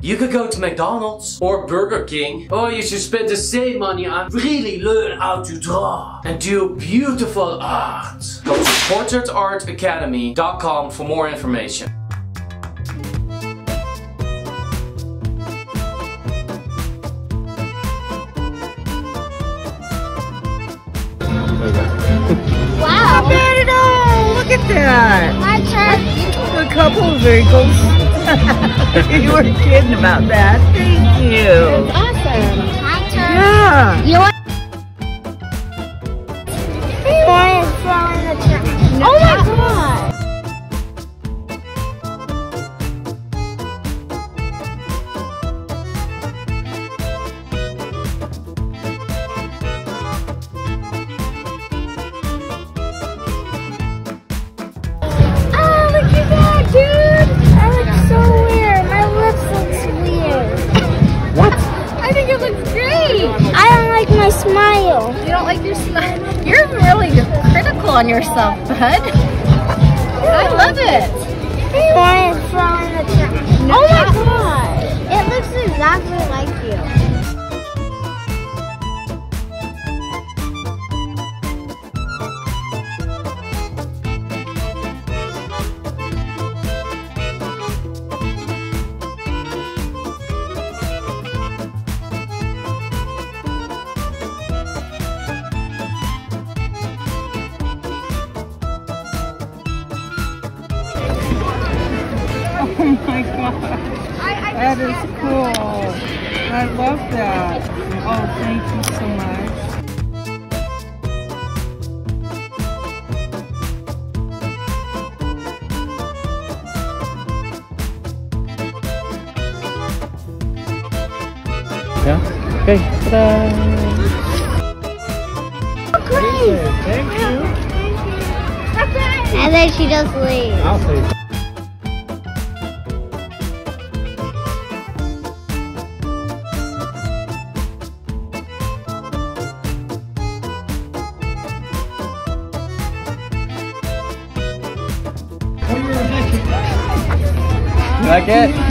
You could go to McDonald's or Burger King, or you should spend the same money and really learn how to draw and do beautiful art. Go to portraitartacademy.com for more information. Wow! Not bad at all! Look at that! My turn. A couple of wrinkles. You were kidding about that. Thank you. That's awesome. My turn. Yeah. You want to throw in the trash? Oh my god! My smile. You don't like your smile? You're really critical on yourself, bud. I love it. You want to throw in the trash? No, oh my god! It looks exactly like you. Oh my god, that is cool. I love that. Oh, thank you so much. Yeah? Okay, ta-da! Oh, great! Thank you. And then she just leaves. I'll say. You like it?